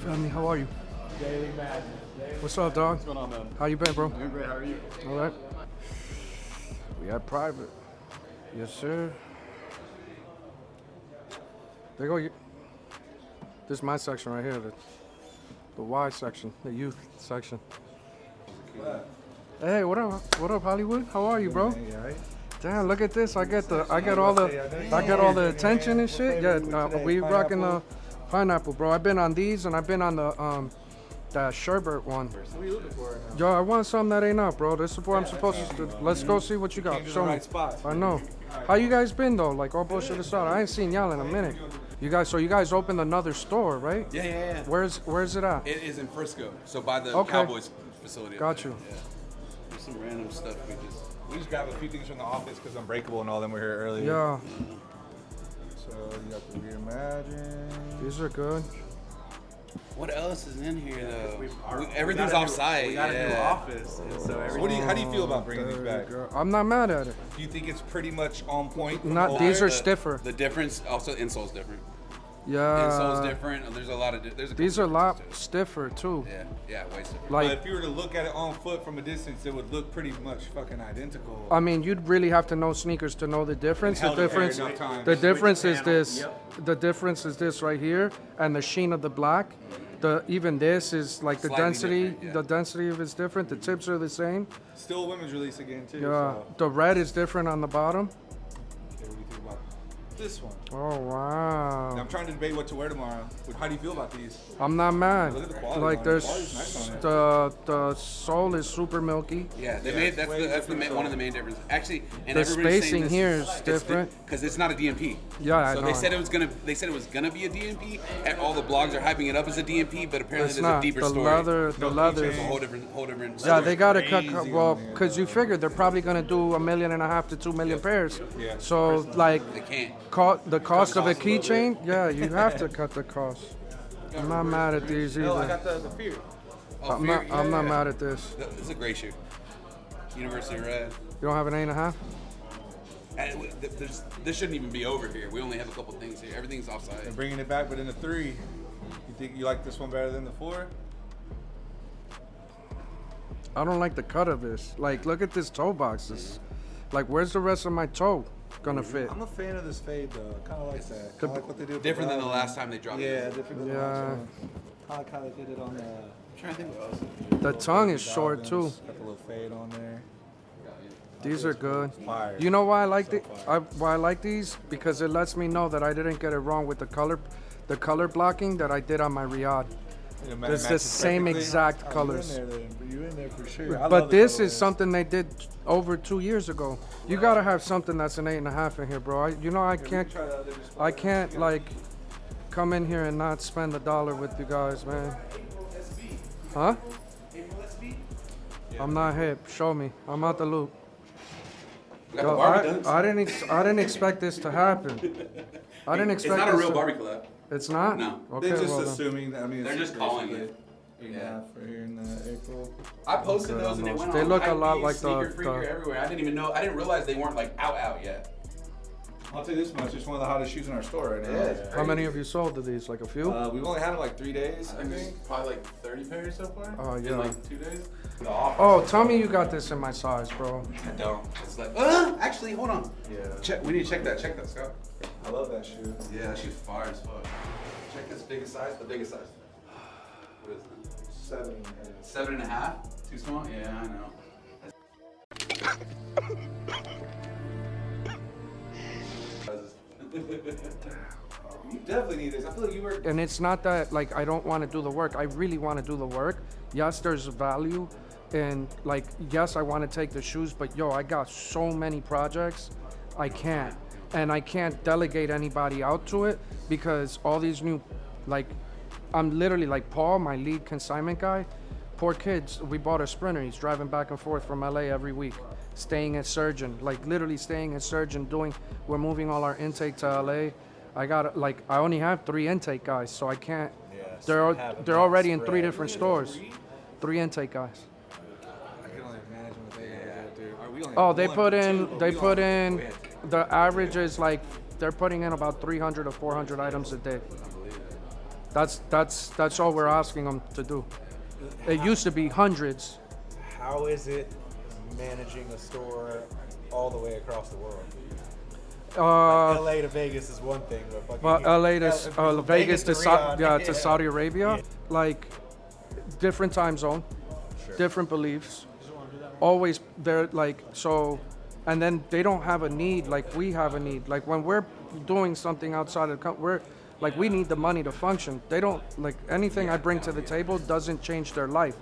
Family, how are you? Daily Madness. What's up, dog? What's going on, man? How you been, bro? Doing great. How are you? All right. We had private. Yes, sir. There you go. This is my section right here, the Y section, the youth section. Hey, what up? What up, Hollywood? How are you, bro? Damn, look at this. I get all the attention and shit. Yeah, we rocking the pineapple, bro. I've been on these and I've been on the sherbet one. What are you looking for right now? Yo, I want something that ain't up, bro. This is what I'm supposed to do. Let's go see what you got. Show me. I know. How you guys been though? Like all bullshit aside, I ain't seen y'all in a minute. You guys opened another store, right? Yeah. Where's it at? It is in Frisco, so by the Cowboys facility. Got you. Yeah. There's some random stuff We just grabbed a few things from the office because Unbreakable and all them were here earlier. Yeah. So you got the Reimagine. These are good. What else is in here though? Everything's off-site. We got a new office. So how do you feel about bringing these back? I'm not mad at it. Do you think it's pretty much on point? Not these are stiffer. The difference, also insole's different. Yeah. Insole's different. There's a lot of these are a lot stiffer too. Yeah, way stiffer. Like, but if you were to look at it on foot from a distance, it would look pretty much fucking identical. I mean, you'd really have to know sneakers to know the difference. The difference is this. Yep. The difference is this right here, and the sheen of the black. Even this is like the Slightly density. yeah. The density of it's different. The tips are the same. Still a women's release again too. Yeah. So. The red is different on the bottom. Okay, what do you think about this one? Oh wow. Now, I'm trying to debate what to wear tomorrow. How do you feel about these? I'm not mad. Look at the quality. Like there's nice on it. the sole is super milky. Yeah, that's one of the main differences. Actually, and The spacing here is different because it's not a DMP. Yeah, I so know. they said it was gonna be a DMP, and all the blogs are hyping it up as a DMP, but apparently It's there's not. a deeper The story. leather. It's a whole different. Yeah, they gotta cut. crazy Well, on there. because you figure they're probably gonna do 1.5 million to 2 million pairs. Yeah. So like, They can't. the cost of a keychain. Yeah, you have to cut the cost. I'm not mad at these No, I either. got the Fear. I'm not mad at this. It's a great shoe. University Red. You don't have an 8.5? And this shouldn't even be over here. We only have a couple things here. Everything's They're offside. bringing it back, but in the 3. You think you like this one better than the 4? I don't like the cut of this. Like, look at this toe boxes. Like, where's the rest of my toe gonna fit? I'm a fan of this fade though. I kind of like that. Kind of like what they do. with Different than the brown. last time they dropped it. Yeah, different than the last Yeah. one. I like how they did it on the. I'm trying to think what else. The tongue is short too. Got the little fade on there. These are good. Fire. You know why I like So why I like these? Because it lets me know that I didn't get it wrong with the color blocking that I did on my Riyadh. It's the same exact colors. You in there for sure. I But love the this is colorways. something they did over 2 years ago. You gotta have something that's an 8.5 in here, bro. I can't like come in here and not spend $1 with you guys, man. Huh? I'm not hip. Show me. I'm out the loop. Got the Yo, Barbie duns. I didn't expect this to happen. I didn't It's expect. not a this real to- Barbie collab. It's not. No. Okay. They're just well, then. assuming that. I mean, They're it's just calling basically it. 8.5 for here in April. I posted those and they went They on look a hypebeast, lot like Sneaker the- Freaker everywhere. I didn't even know. I didn't realize they weren't like out yet. I'll tell you this much. It's one of the hottest shoes in our store right now. Yeah. How many of you sold of these? Like a few? We've only had them like 3 days, I think. Probably like 30 pairs so far. Oh, yeah. In like 2 days. Oh, tell me you got this in my size, bro. I don't. It's like, actually, hold on. Yeah. Check. We need to check that. Check that, Scott. I love that shoe. Yeah, that shoe's fire as fuck. Check this biggest size. The biggest size. What is it? 7. 7.5. Too small? Yeah, I know. You definitely need this. I feel like you were. And it's not that like I don't want to do the work. I really want to do the work. Yes, there's value, and like yes, I want to take the shoes, but yo, I got so many projects, I can't, and I can't delegate anybody out to it because all these new, like, I'm literally like Paul, my lead consignment guy. Poor kids. We bought a Sprinter. He's driving back and forth from LA every week, staying at Surgeon, like literally staying at Surgeon. We're moving all our intake to LA. I only have 3 intake guys, so I can't. Yeah, They're already in 3 different stores. 3 intake guys. I can only imagine what they gotta do. Are we only Oh, they one, put two? in. They put in. The average is like they're putting in about 300 or 400 items a day. That's all we're asking them to do. It used to be hundreds. How is it managing a store all the way across the world? Like LA to Vegas is one thing, but fucking LA to Vegas to Riyadh, Saudi Arabia, Yeah. like different time zone, Sure. different beliefs. Always they're like so, and then they don't have a need like we have a need. Like when we're doing something outside of the we're like we need the money to function. They don't like anything I bring to the table doesn't change their life.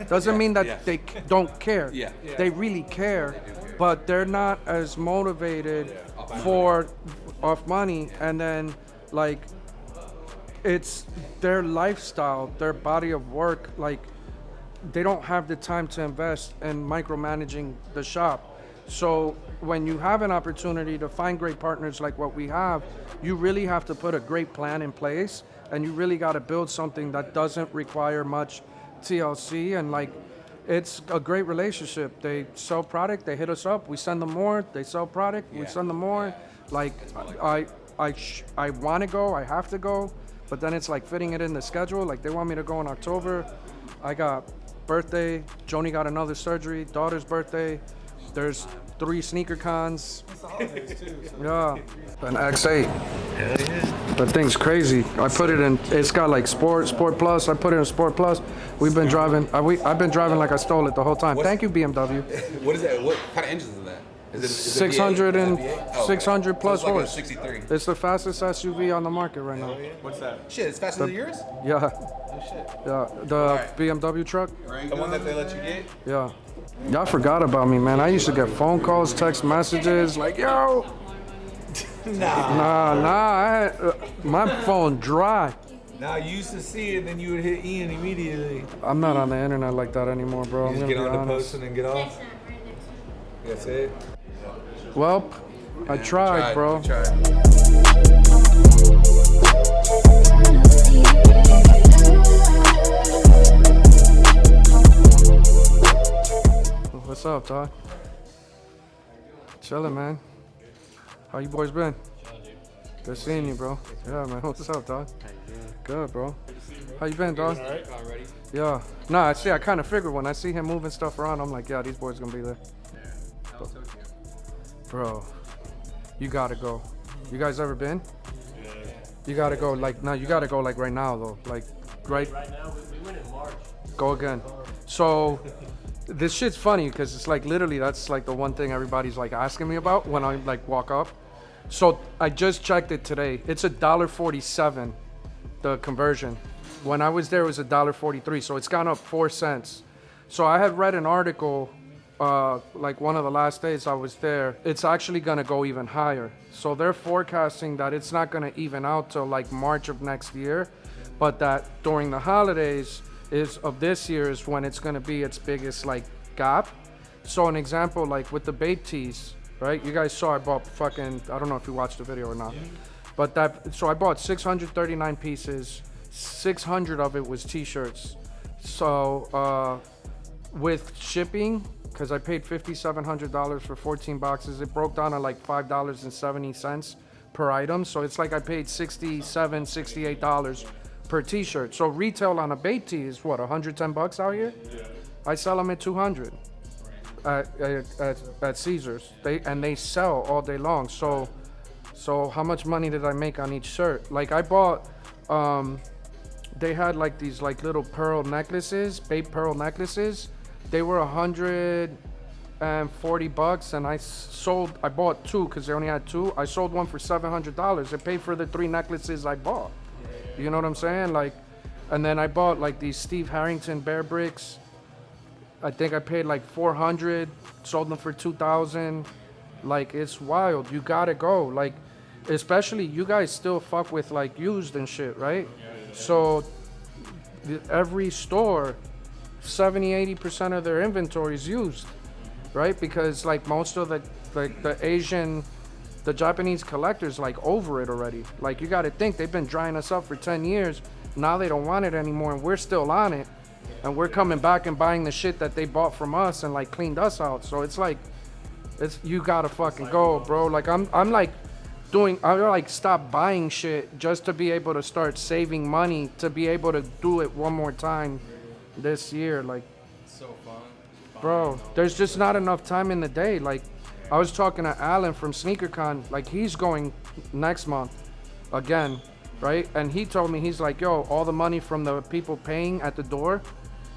Doesn't mean that they don't care. Yeah. They really care, but they're not as motivated for off money. And then like it's their lifestyle, their body of work. Like they don't have the time to invest in micromanaging the shop. So when you have an opportunity to find great partners like what we have, you really have to put a great plan in place, and you really got to build something that doesn't require much TLC. And like, it's a great relationship. They sell product, they hit us up, we send them more. They sell product, we send them more. Like, I want to go, I have to go, but then it's like fitting it in the schedule. Like they want me to go in October. I got birthday. Joni got another surgery. Daughter's birthday. There's 3 sneaker cons. Yeah, an XIII. That thing's crazy. I put it in. It's got like Sport Plus. I put it in Sport Plus. We've been driving. I've been driving like I stole it the whole time. Thank you, BMW. What is that? What kind of engines is that? Is it 600 V8? and Is it V8? 600 plus so it's like a horse. 63. It's the fastest SUV on the market right now. What's that? Shit, it's faster than yours? Yeah. Yeah. The BMW truck. The one that they let you get? Yeah. Y'all forgot about me, man. I used to get phone calls, text messages, like, yo. Nah. My phone dry. Now you used to see it, then you would hit Ian immediately. I'm not on the internet like that anymore, bro. I'm Just gonna get be on the honest. post and then get off. That's it. Well, I tried, bro. We tried. What's up, Todd? Chilling, man. How you boys been? Good seeing you, bro. Yeah, man. What's up, Todd? Good, bro. How you been, dog? Yeah. Nah, I kind of figured when I see him moving stuff around, I'm like, yeah, these boys gonna be there. Bro, you gotta go. You guys ever been? You gotta go, like, no, you gotta go, like, right now, though. Like, right now, we went in March. Go again. So, this shit's funny, because it's, like, literally, that's, like, the one thing everybody's, like, asking me about when I, like, walk up. So, I just checked it today. It's $1.47, the conversion. When I was there, it was $1.43, so it's gone up 4 cents. So, I had read an article like one of the last days I was there, it's actually gonna go even higher. So they're forecasting that it's not gonna even out till like March of next year, but that during the holidays of this year is when it's gonna be its biggest like gap. So an example, like with the bait tees, right? You guys saw I bought fucking, I don't know if you watched the video or not, but so I bought 639 pieces, 600 of it was t-shirts. So with shipping, because I paid $5,700 for 14 boxes. It broke down at like $5.70 per item. So it's like I paid $67, $68 per t-shirt. So retail on a Bape tee is what, $110 out here? I sell them at 200 at Caesars. They sell all day long. So how much money did I make on each shirt? Like I bought, they had like these like little pearl necklaces, Bape pearl necklaces. They were $140, and I bought two because they only had two. I sold one for $700. It paid for the 3 necklaces I bought. You know what I'm saying? Like, and then I bought like these Steve Harrington Bear Bricks. I think I paid like $400, sold them for $2,000. Like, it's wild. You gotta go. Like, especially you guys still fuck with like used and shit, right? So every store, 70-80% of their inventory is used, right? Because like most of the Asian, the Japanese collectors like over it already. Like, you got to think they've been drying us up for 10 years. Now they don't want it anymore, and we're still on it, and we're coming back and buying the shit that they bought from us and like cleaned us out. So it's like, you gotta fucking go, bro. Like I'm like I like stop buying shit just to be able to start saving money to be able to do it one more time this year. Like, so fun. Bro, there's just not enough time in the day. Like, I was talking to Alan from Sneakercon, like he's going next month again, right? And he told me, he's like, yo, all the money from the people paying at the door,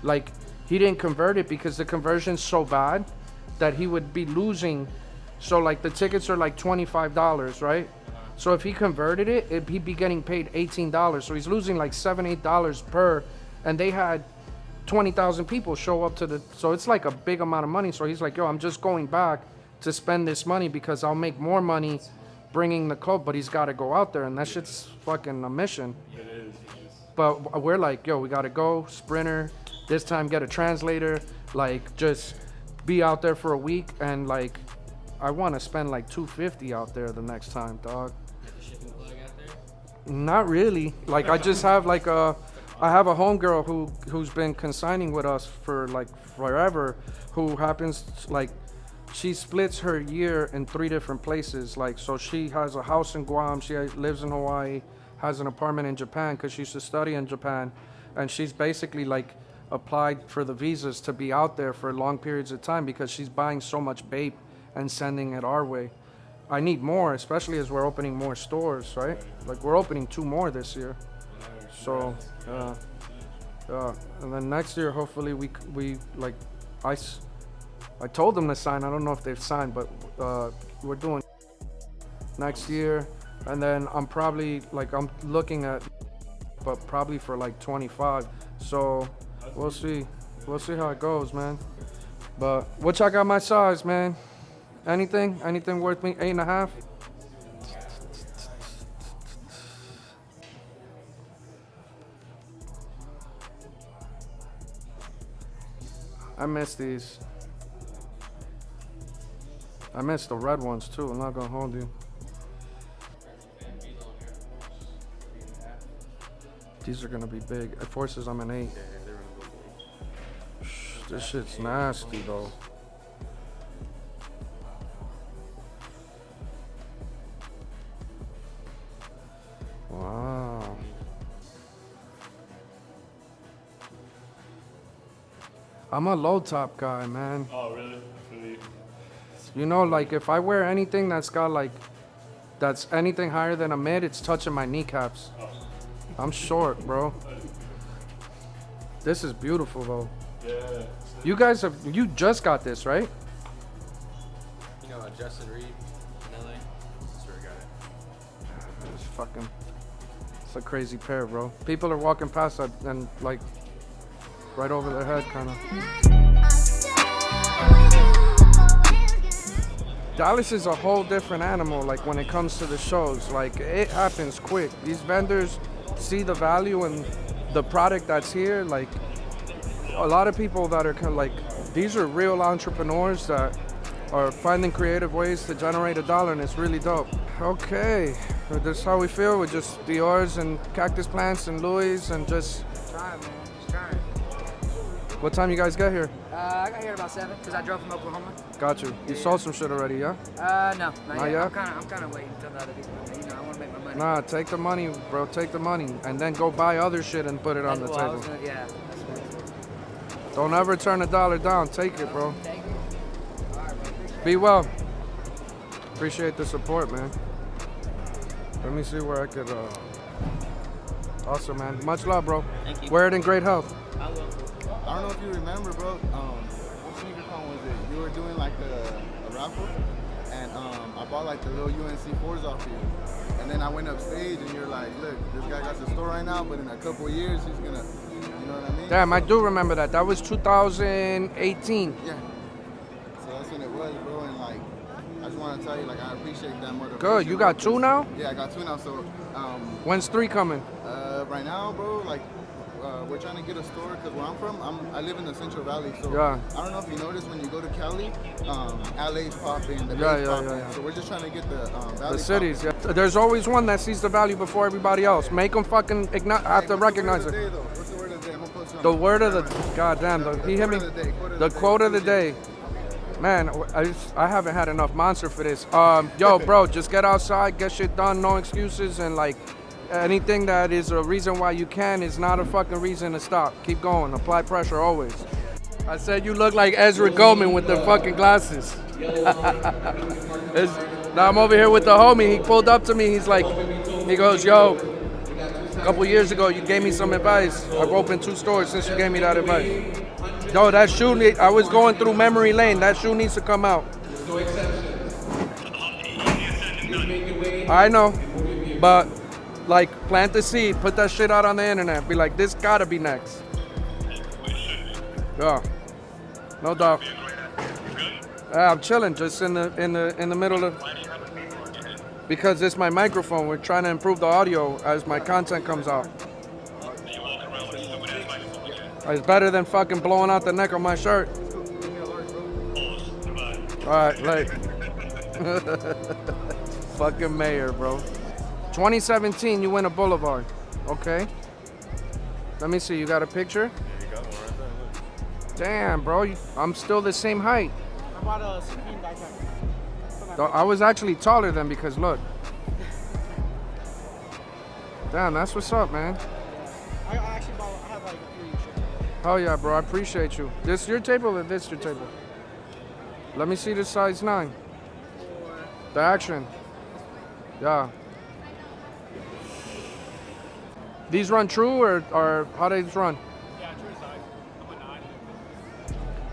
like he didn't convert it because the conversion's so bad that he would be losing. So like the tickets are like $25, right? So if he converted it, he'd be getting paid $18. So he's losing like $7, $8 per, and they had 20,000 people show up to the, so it's like a big amount of money. So he's like, yo, I'm just going back to spend this money because I'll make more money bringing the clothes, but he's got to go out there, and that shit's fucking a mission. It is. But we're like, yo, we got to go sprinter this time, get a translator, like just be out there for a week. And like, I want to spend like $250 out there the next time, dog. The shipping plug out there? Not really. Like, I just have like I have a homegirl who's been consigning with us for like forever, who happens like, she splits her year in 3 different places. Like, so she has a house in Guam, she lives in Hawaii, has an apartment in Japan because she used to study in Japan, and she's basically like applied for the visas to be out there for long periods of time because she's buying so much Bape and sending it our way. I need more, especially as we're opening more stores, right? Like, we're opening 2 more this year. So, and then next year, hopefully we like, I told them to sign. I don't know if they've signed, but we're doing next year. And then I'm looking at, but probably for like 25. So we'll see how it goes, man. But what y'all got my size, man? Anything worth me? 8.5? I miss these. I miss the red ones too, I'm not gonna hold you. These are gonna be big. At Forces, I'm an 8. This shit's nasty though. Wow. I'm a low top guy, man. Oh, really? You know, like if I wear anything that's anything higher than a mid, it's touching my kneecaps. I'm short, bro. This is beautiful though. Yeah. You just got this, right? You know, Justin Reed in LA? That's where I got it. It's a crazy pair, bro. People are walking past that and like right over their head, kind of. Dallas is a whole different animal, like when it comes to the shows. Like, it happens quick. These vendors see the value in the product that's here. Like, a lot of people that are kind of like, these are real entrepreneurs that are finding creative ways to generate a dollar, and it's really dope. Okay, so this is how we feel with just Dior's and cactus plants and Louis and just trying, man, just trying. What time you guys get here? I got here at about 7 because I drove from Oklahoma. Got you. You sold some shit already, yeah? No, not Not yet. yet? I'm kind of waiting until the other people. You know, I want to make my money. Nah, take the money, bro. Take the money. And then go buy other shit and put it on the Well, I table. was gonna- yeah. That's what Don't ever turn $1 down. Take it, bro. Thank you. All right, man. Appreciate Be well. Appreciate the support, man. Let me see where I could. Awesome, man. Much love, bro. Thank you. Wear it in great health. I will. I don't know if you remember, bro. What Sneakercon was it? You were doing like a raffle, and I bought like the little UNC 4s off you. And then I went upstage, and you're like, look, this guy got the store right now, but in a couple of years, he's gonna, you know what I mean? Damn, I do remember that. That was 2018. Yeah. So that's when it was, bro. And like, I just want to tell you, like, I appreciate that motivation. Good. You got two now? Yeah, I got 2 now. So, When's 3 coming? right now, bro, like. We're trying to get a store because where I'm from, I live in the Central Valley, so Yeah. I don't know if you noticed when you go to Cali, LA's popping, the Yeah, Bay's yeah, popping. yeah, yeah. So we're just trying to get the Valley The cities, popping. yeah. There's always one that sees the value before everybody else. Make them fucking have to recognize it. What's the word of the day? I'm gonna post it on The word of the camera. goddamn. He hit me. The quote of the day. Man, I haven't had enough monster for this. Yo, bro, just get outside, get shit done, no excuses, and like anything that is a reason why you can is not a fucking reason to stop. Keep going. Apply pressure always. I said you look like Ezra Goldman with the fucking glasses. Now I'm over here with the homie. He pulled up to me. He's like, he goes, yo, a couple years ago you gave me some advice. I've opened 2 stores since you gave me that advice. Yo, that shoe, I was going through memory lane. That shoe needs to come out. I know, but like plant the seed, put that shit out on the internet. Be like, this gotta be next. Yeah, no doubt. I'm chilling, just in the middle of. Because it's my microphone. We're trying to improve the audio as my content comes out. It's better than fucking blowing out the neck of my shirt. All right, like. Fucking mayor, bro. 2017, you win a Boulevard. Okay. Let me see. You got a picture? Yeah, you got one right there. Damn, bro. I'm still the same height. I bought a Supreme backpack. Though I was actually taller than because look. Damn, that's what's up, man. I actually bought. I have like a few shirts. Hell yeah, bro. I appreciate you. This your table or this your table? Let me see the size 9. The action. Yeah. These run true or how do these run? Yeah, true size.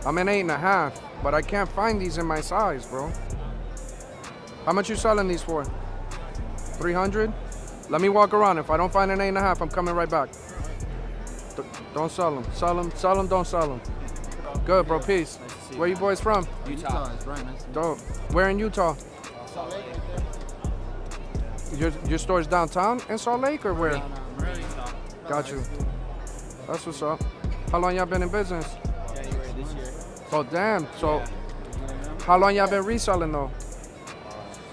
I'm I'm a 9. an 8.5, but I can't find these in my size, bro. How much you selling these for? 300? Let me walk around. If I don't find an 8.5, I'm coming right back. Don't sell them. Sell them. Sell them. Don't sell them. Good, bro. Peace. Where you boys from? Utah is right, nice. Dope. Where in Utah? Salt Lake. Your store's downtown in Salt Lake or where? Got you. That's what's up. How long y'all been in business? January this year. Oh damn. So how long y'all been reselling though?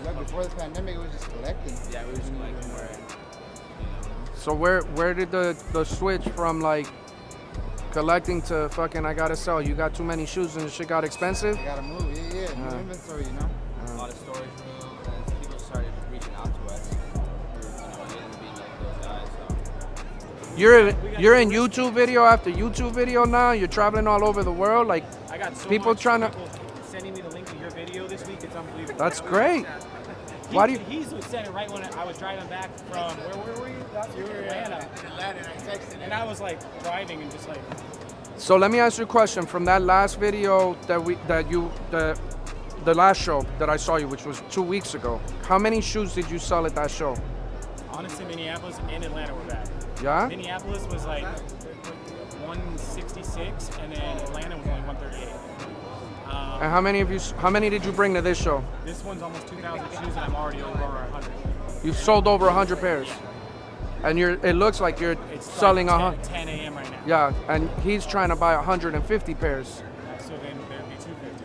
Like before the pandemic, it was just collecting. Yeah, we were just collecting where. So where did the switch from like collecting to fucking I gotta sell? You got too many shoes and the shit got expensive? You gotta move, yeah. New inventory, you know. A lot of storage room, and people started reaching out to us. We ended up being like those guys. So. You're in YouTube video after YouTube video now. You're traveling all over the world. Like I got so people much trying to. people sending me the link to your video this week. It's unbelievable. That's great. Why do you? He's sent it right when I was driving back from where were you? You were in Atlanta. And I was like driving and just like. So let me ask you a question. From that last video the last show that I saw you, which was 2 weeks ago, how many shoes did you sell at that show? Honestly, Minneapolis and Atlanta were bad. Yeah? Minneapolis was like 166, and then Atlanta was only 138. And how many did you bring to this show? This one's almost 2,000 shoes, and I'm already over 100. You've sold over 100 pairs. And it looks like you're It's selling like 10 a.m. right now. Yeah, and he's trying to buy 150 pairs. So then there'd be 250.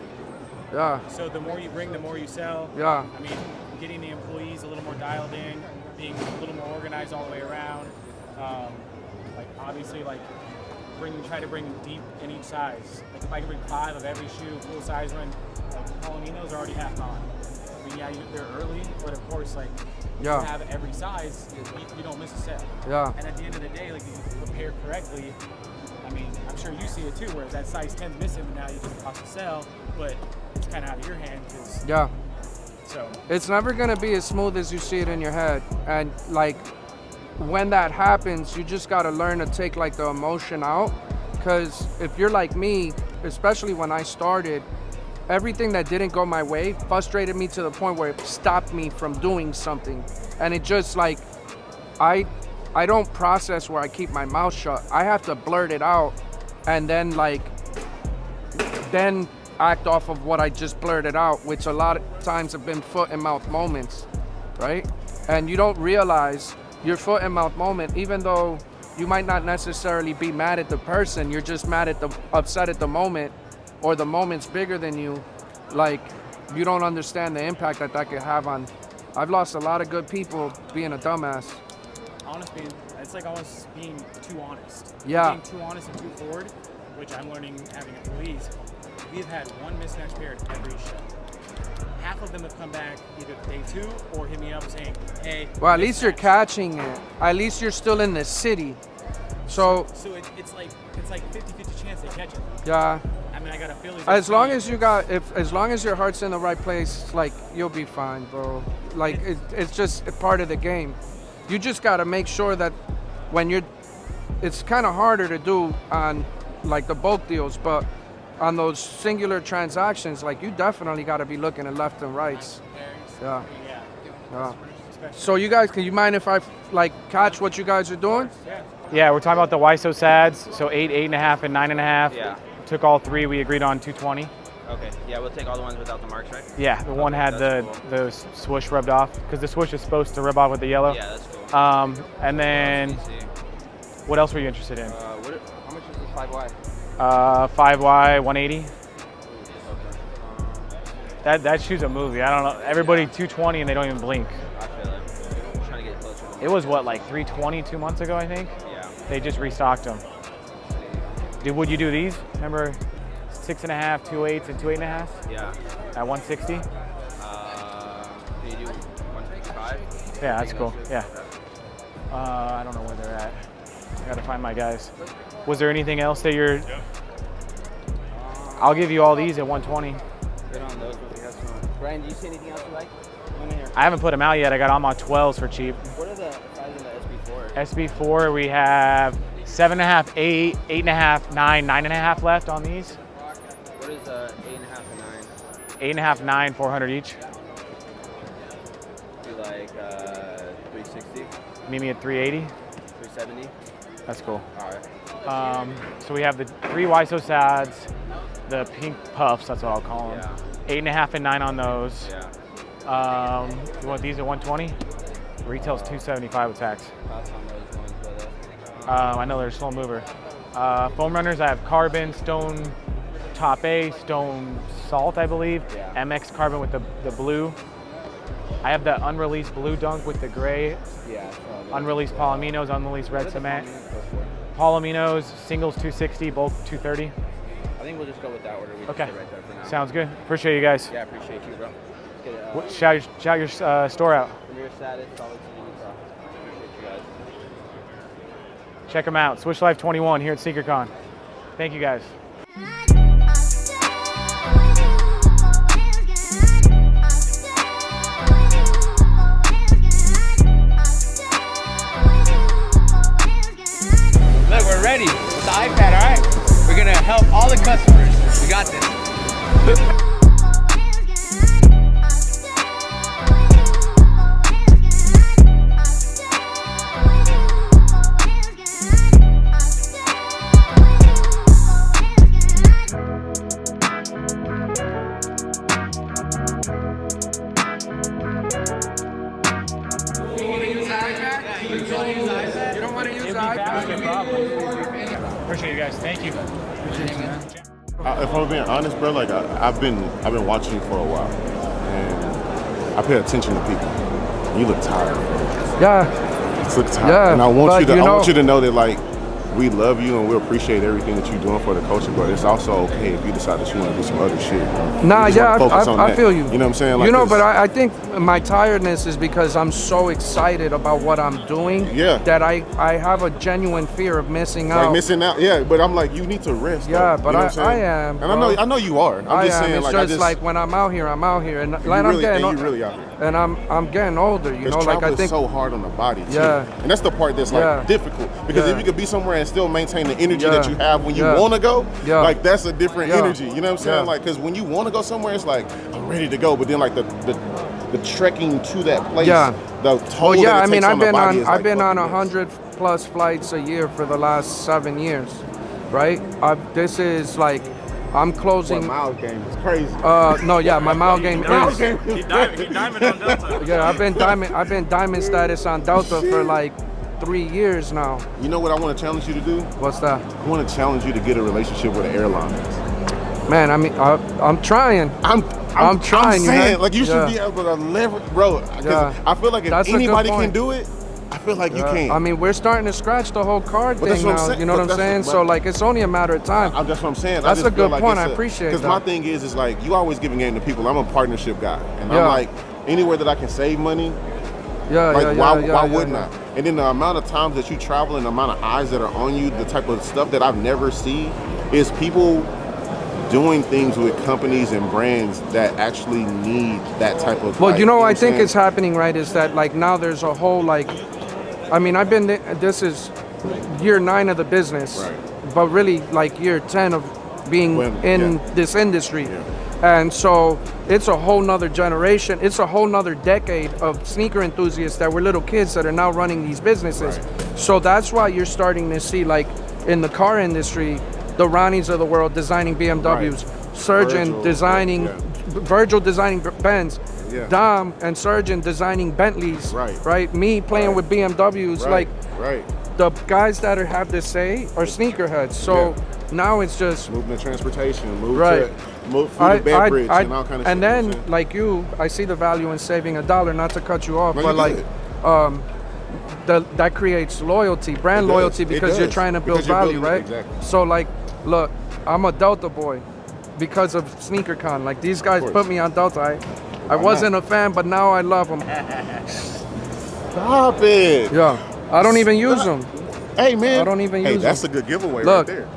Yeah, So the more you bring, the more you sell. yeah. I mean, getting the employees a little more dialed in, being a little more organized all the way around. Like obviously, like try to bring deep in each size. Like if I can bring 5 of every shoe, full size run, like Palominos are already half gone. I mean, yeah, they're early, but of course, like you have every size, you don't miss a sale. Yeah. And at the end of the day, like if you prepare correctly, I mean, I'm sure you see it too, where that size 10's missing, and now you just cost to sell, but it's kind of out of your hand. Yeah. So it's never gonna be as smooth as you see it in your head, and like when that happens, you just gotta learn to take like the emotion out, because if you're like me, especially when I started, everything that didn't go my way frustrated me to the point where it stopped me from doing something, and it just like I don't process where I keep my mouth shut. I have to blurt it out, and then act off of what I just blurted out, which a lot of times have been foot and mouth moments, right? And you don't realize your foot and mouth moment, even though you might not necessarily be mad at the person, you're just upset at the moment, or the moment's bigger than you. Like, you don't understand the impact that could have on. I've lost a lot of good people being a dumbass. It's like almost being too honest. Yeah. Being too honest and too forward, which I'm learning having employees. We've had one mismatch pair at every show. Half of them have come back either day 2 or hit me up saying, hey. Well, at least you're catching it. At least you're still in the city. So it's like 50-50 chance they catch it. Yeah. I mean, I got a feeling. As long as your heart's in the right place, like, you'll be fine, bro. Like, it's just a part of the game. You just gotta make sure that it's kind of harder to do on like the bulk deals, but on those singular transactions, like, you definitely got to be looking at left and rights. Yeah. So you guys, can you mind if I like catch what you guys are doing? Yeah, we're talking about the YSO SADs, so 8, 8.5, and 9.5. Yeah. Took all 3. We agreed on 220. Okay. Yeah, we'll take all the ones without the marks, right? Yeah, the one had the swoosh rubbed off, because the swoosh is supposed to rub off with the yellow. Yeah, that's cool. And then, what else were you interested in? How much is this 5Y? 5Y 180. That shoe's a movie. I don't know. Everybody 220 and they don't even blink. I feel it. I'm trying to get closer. It was what, like 320 2 months ago, I think? Yeah. They just restocked them. Would you do these? Remember 6.5, 2 8s, and 2 8.5? Yeah. At 160? Can you do 155? Yeah, that's cool. Yeah. I don't know where they're at. I gotta find my guys. Was there anything else that you're? I'll give you all these at 120. Good on those. If you have some. Brian, do you see anything else you like? I haven't put them out yet. I got them on 12s for cheap. What are the sizes in the SB4? SB4, we have 7.5, 8, 8.5, 9, 9.5 left on these. What is 8.5 and 9? 8.5, 9, 400 each. Do like 360? Meet me at 380. 370? That's cool. All right. So we have the 3 YSO SADs, the pink puffs, that's what I'll call them. Yeah. 8.5 and 9 on those. Yeah. You want these at 120? Retail's 275 with tax. Pass on those ones, brother. I know they're a slow mover. Foam runners, I have carbon, stone top A, stone salt, I believe. Yeah. MX carbon with the blue. I have the unreleased blue dunk with the gray. Yeah. Unreleased Palominos, unreleased red cement. Palominos, singles 260, bulk 230. I think we'll just go with that order. We Okay. just sit right there for now. Sounds good. Appreciate you guys. Yeah, appreciate you, bro. Let's Shout your store out. Premier Status, Solid City, Utah. Appreciate you guys. Check them out. Swish Life 21 here at Sneakercon. Thank you guys. Look, we're ready with the iPad, all right? We're gonna help all the customers. We got this. You don't want to use the iPad? Appreciate you guys. Thank you. If I'm being honest, bro, like I've been watching you for a while, and I pay attention to people. You look tired. Yeah. You look tired, Yeah, and I want but you to know that, like, we love you and we appreciate everything that you're doing for the culture, but it's also okay if you decide that you want to do some other shit. Nah, yeah, I feel you. You know what I'm saying? Like, you know, but I think my tiredness is because I'm so excited about what I'm doing. Yeah. That I have a genuine fear of missing out. Like missing out, yeah. But I'm like, you need to rest. Yeah, though. but You know what I'm I saying? am. And I know you are. I'm just saying, It's like, just like when I'm out here, and like you I'm really, getting, and you really out here. and I'm getting older. You know, Because like I travel think is so hard on the body too. Yeah. And that's the part that's like difficult. Because if you could be somewhere and still maintain the energy that you have when you want to go, like that's a different energy. You know what I'm saying? Like, because when you want to go somewhere, it's like I'm ready to go. But then like the trekking to that place, the toll that it takes on the body is like I've been on fucking 100+ flights a year for the last 7 years, right? This is like I'm closing. My mile game is crazy. No, yeah, my mile game is. He diamond on Delta. Yeah, I've been diamond status on Delta for like 3 years now. You know what I want to challenge you to do? What's that? I want to challenge you to get a relationship with an airline. Man, I mean, I'm trying. I'm trying. I'm saying, you like, you should be able to leverage, bro. Because I feel like if anybody can do it, I feel like you can. I mean, we're starting to scratch the whole card But that's thing what I'm now. saying. You know But what I'm that's saying? So like, it's only a matter of time. That's what I'm saying. That's a good point. I appreciate that. Because my thing is like, you always giving game to people. I'm a partnership guy, and I'm like, anywhere that I can save money, why wouldn't I? And then the amount of times that you travel and the amount of eyes that are on you, the type of stuff that I've never seen is people doing things with companies and brands that actually need that type of. Well, you know, I think it's happening, right? Is that like now there's a whole like, I mean, I've been. This is year 9 of the business, but really like year 10 of being in this industry. And so it's a whole nother generation. It's a whole nother decade of sneaker enthusiasts that were little kids that are now running these businesses. So that's why you're starting to see, like in the car industry, the Ronnies of the world designing BMWs, Surgeon designing, Virgil designing Benz, Dom and Surgeon designing Bentleys, right? Me playing with BMWs, like the guys that have this say are sneakerheads. So now it's just moving to transportation, move food and beverage and all kind of shit. And then, like you, I see the value in saving $1. Not to cut you off, but like, that creates loyalty, brand loyalty, because you're trying to build value, right? Exactly. So like, look, I'm a Delta boy because of Sneakercon. Like these guys put me on Delta. I wasn't a fan, but now I love them. Stop it. Yeah, I don't even use them. Hey man, I don't even use them. Hey, that's a good giveaway Look, right there.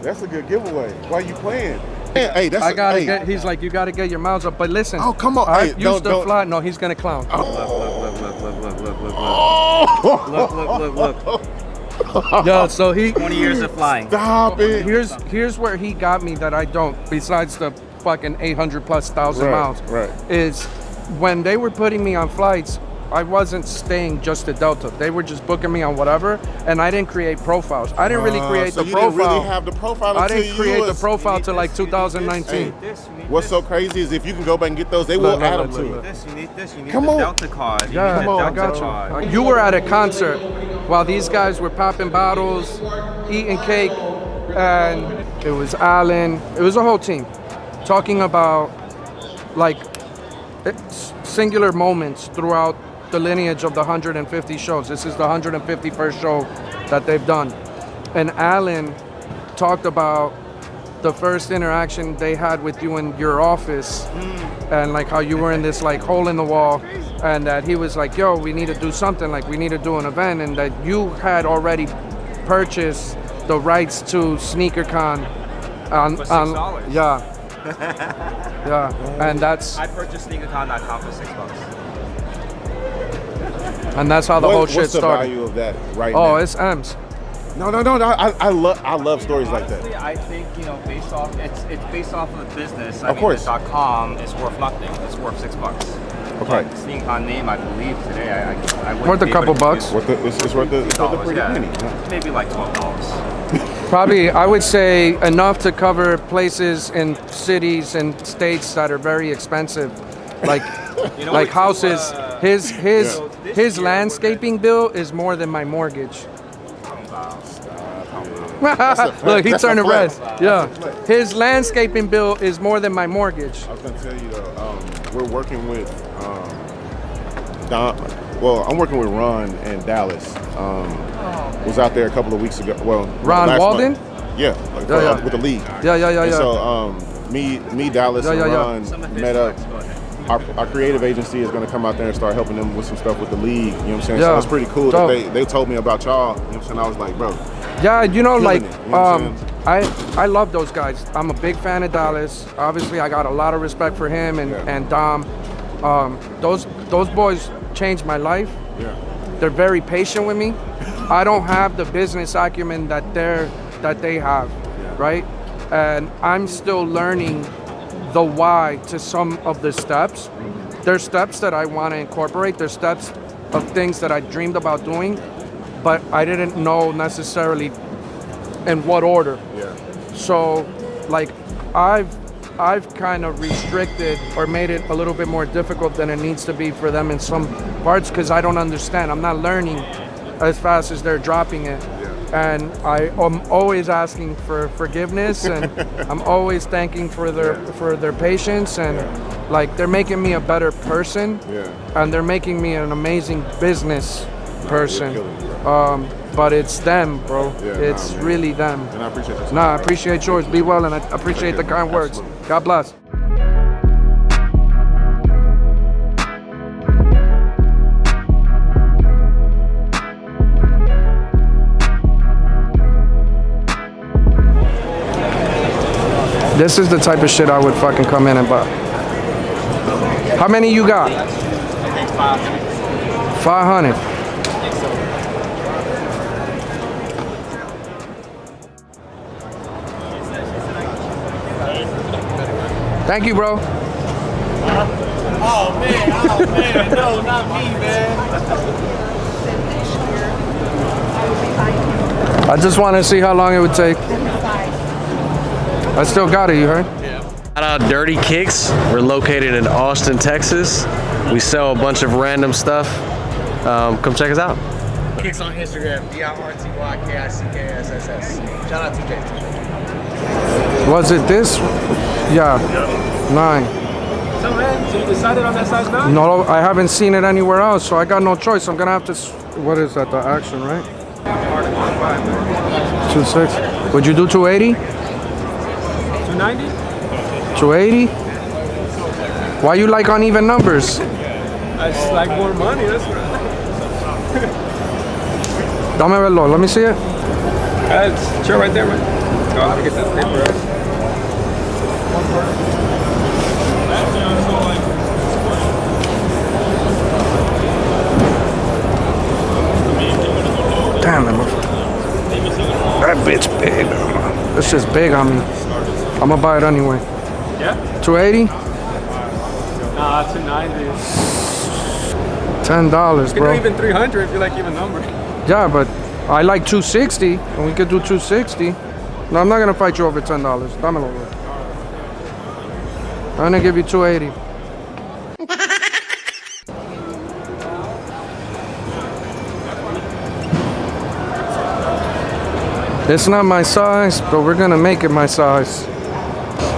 That's a good giveaway. Why are you playing? Hey, that's I gotta get. He's like, you gotta get your mouths up. But listen. Oh, come on. I Hey, used to don't. fly. No, he's gonna clown. Oh. Yo, so he 20 years of flying. Stop it. Here's where he got me that I don't. Besides the fucking 800,000+ miles, is when they were putting me on flights, I wasn't staying just at Delta. They were just booking me on whatever, and I didn't create profiles. I didn't really create so the you profile. Didn't really have the profile. I didn't create the was, profile till like 2019. What's so crazy is if you can go back and get those, they will add them to it. You need this. You need Come the on. Delta card. You Yeah, need the I Delta got card. you. You were at a concert while these guys were popping bottles, eating cake, and it was Alan. It was a whole team talking about like singular moments throughout the lineage of the 150 shows. This is the 151st show that they've done. And Alan talked about the first interaction they had with you in your office and like how you were in this like hole in the wall, and that he was like, yo, we need to do something, like we need to do an event, and that you had already purchased the rights to Sneakercon For $6. and that's I purchased sneakercon.com for $6. and that's how the whole shit What's the started. value of that right Oh, now? it's M's. No. I love stories like that. Honestly, I think, based off it's based off of the business. Of course. The .com is worth nothing. It's worth $6. Okay. But Sneakercon name, I believe today, I wouldn't Worth a be couple able to bucks. It's worth the pretty yeah. penny. Maybe like $12. Probably, I would say enough to cover places in cities and states that are very expensive, like like houses. His landscaping bill is more than my mortgage. Look, he turned red. Yeah, his landscaping bill is more than my mortgage. I was gonna tell you though, we're working with Dom. Well, I'm working with Ron and Dallas. Was out there a couple of weeks ago. Well, Ron last Walden? month. Yeah, like with the league. Yeah. So me, Dallas, and Ron met up. Our creative agency is going to come out there and start helping them with some stuff with the league. You know what I'm saying? So it's pretty cool that they told me about y'all. You know what I'm saying? I was like, bro. Yeah, you know, like, it, you know I love those guys. I'm a big fan of Dallas. Obviously, I got a lot of respect for him and Dom. Those boys changed my life. Yeah. They're very patient with me. I don't have the business acumen that they have, right? And I'm still learning the why to some of the steps. There's steps that I want to incorporate. There's steps of things that I dreamed about doing, but I didn't know necessarily in what order. Yeah. So, like, I've kind of restricted or made it a little bit more difficult than it needs to be for them in some parts because I don't understand. I'm not learning as fast as they're dropping it. And I'm always asking for forgiveness, and I'm always thanking for their patience, and like they're making me a better person, and they're making me an amazing business person. But it's them, bro. It's really them. And I appreciate that. I appreciate yours. Be well, and I appreciate the kind words. God bless. This is the type of shit I would fucking come in and buy. How many you got? I think 500. 500. Thank you, bro. Oh man, no, not me, man. I just want to see how long it would take. I still got it, you heard? Yeah. Shout out Dirty Kicks. We're located in Austin, Texas. We sell a bunch of random stuff. Come check us out. Kicks on Instagram, DIRTYKICKSSS. Shout out to Jay. Was it this? Yeah. 9. So man, so you decided on that size 9? No, I haven't seen it anywhere else, so I got no choice. I'm gonna have to. What is that? The Action, right? 2.6. Would you do 280? 290? 280? Why you like uneven numbers? I just like more money, that's right. Dame verlo, let me see it. It's sure right there, man. Oh, let me get that paper out. Damn it, that bitch big. It's just big on me. I'm gonna buy it anyway. Yeah? 280? Nah, 290. $10, bro. You can do even 300 if you like even number. Yeah, but I like 260, and we could do 260. No, I'm not gonna fight you over $10. Dámelo, bro. I'm gonna give you 280. It's not my size, but we're gonna make it my size.